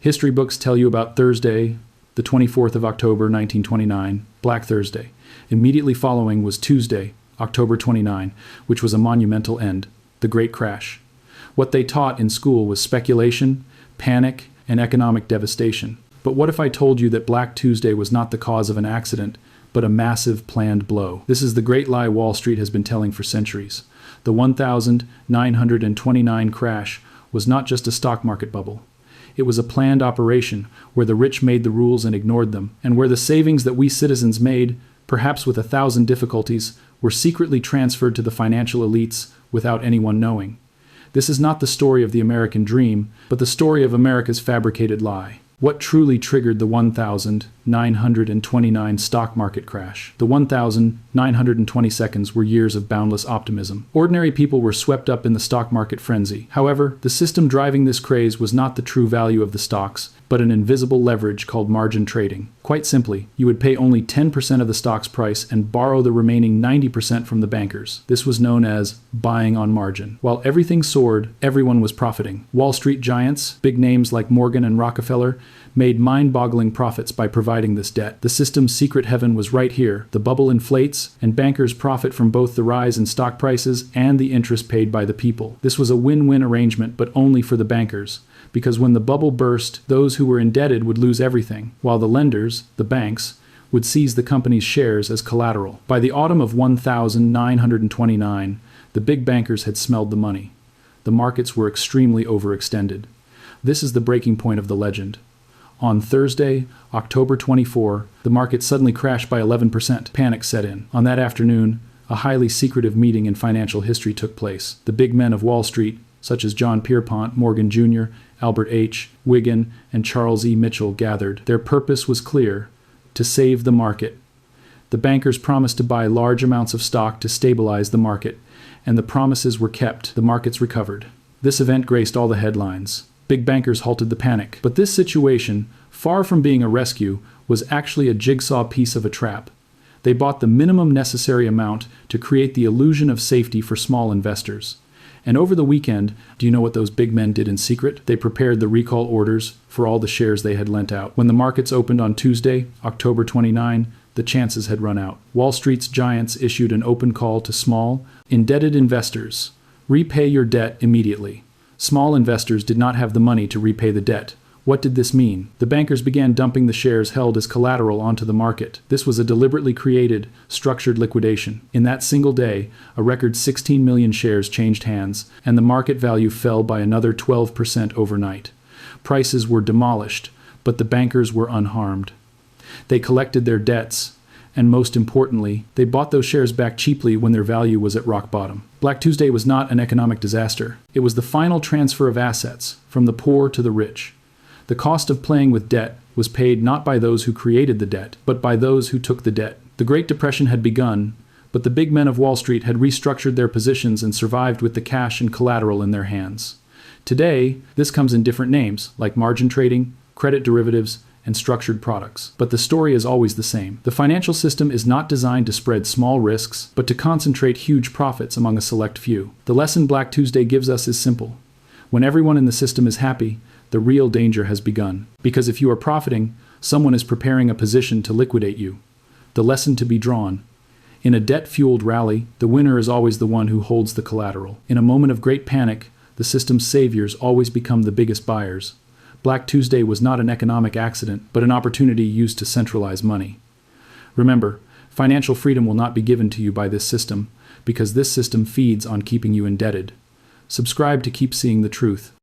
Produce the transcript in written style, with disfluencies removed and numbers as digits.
History books tell you about Thursday, the 24th of October, 1929, Black Thursday. Immediately following was Tuesday, October 29, which was a monumental end, the Great Crash. What they taught in school was speculation, panic, and economic devastation. But what if I told you that Black Tuesday was not the cause of an accident, but a massive planned blow? This is the great lie Wall Street has been telling for centuries. The 1929 crash was not just a stock market bubble. It was a planned operation where the rich made the rules and ignored them, and where the savings that we citizens made, perhaps with 1,000 difficulties, were secretly transferred to the financial elites without anyone knowing. This is not the story of the American dream, but the story of America's fabricated lie. What truly triggered the 1929 stock market crash? The 1920 seconds were years of boundless optimism. Ordinary people were swept up in the stock market frenzy. However, the system driving this craze was not the true value of the stocks, but an invisible leverage called margin trading. Quite simply, you would pay only 10% of the stock's price and borrow the remaining 90% from the bankers. This was known as buying on margin. While everything soared, everyone was profiting. Wall Street giants, big names like Morgan and Rockefeller, made mind-boggling profits by providing this debt. The system's secret heaven was right here. The bubble inflates, and bankers profit from both the rise in stock prices and the interest paid by the people. This was a win-win arrangement, but only for the bankers, because when the bubble burst, those who were indebted would lose everything, while the lenders, the banks, would seize the company's shares as collateral. By the autumn of 1929, the big bankers had smelled the money. The markets were extremely overextended. This is the breaking point of the legend. On Thursday, October 24, the market suddenly crashed by 11%. Panic set in. On that afternoon, a highly secretive meeting in financial history took place. The big men of Wall Street, such as John Pierpont, Morgan Jr., Albert H. Wigan, and Charles E. Mitchell, gathered. Their purpose was clear: to save the market. The bankers promised to buy large amounts of stock to stabilize the market, and the promises were kept. The markets recovered. This event graced all the headlines. Big bankers halted the panic. But this situation, far from being a rescue, was actually a jigsaw piece of a trap. They bought the minimum necessary amount to create the illusion of safety for small investors. And over the weekend, do you know what those big men did in secret? They prepared the recall orders for all the shares they had lent out. When the markets opened on Tuesday, October 29, the chances had run out. Wall Street's giants issued an open call to small, indebted investors: repay your debt immediately. Small investors did not have the money to repay the debt. What did this mean? The bankers began dumping the shares held as collateral onto the market. This was a deliberately created, structured liquidation. In that single day, a record 16 million shares changed hands, and the market value fell by another 12% overnight. Prices were demolished, but the bankers were unharmed. They collected their debts, and most importantly, they bought those shares back cheaply when their value was at rock bottom. Black Tuesday was not an economic disaster. It was the final transfer of assets from the poor to the rich. The cost of playing with debt was paid not by those who created the debt, but by those who took the debt. The Great Depression had begun, but the big men of Wall Street had restructured their positions and survived with the cash and collateral in their hands. Today, this comes in different names, like margin trading, credit derivatives, and structured products. But the story is always the same. The financial system is not designed to spread small risks, but to concentrate huge profits among a select few. The lesson Black Tuesday gives us is simple. When everyone in the system is happy, the real danger has begun. Because if you are profiting, someone is preparing a position to liquidate you. The lesson to be drawn: in a debt-fueled rally, the winner is always the one who holds the collateral. In a moment of great panic, the system's saviors always become the biggest buyers. Black Tuesday was not an economic accident, but an opportunity used to centralize money. Remember, financial freedom will not be given to you by this system, because this system feeds on keeping you indebted. Subscribe to keep seeing the truth.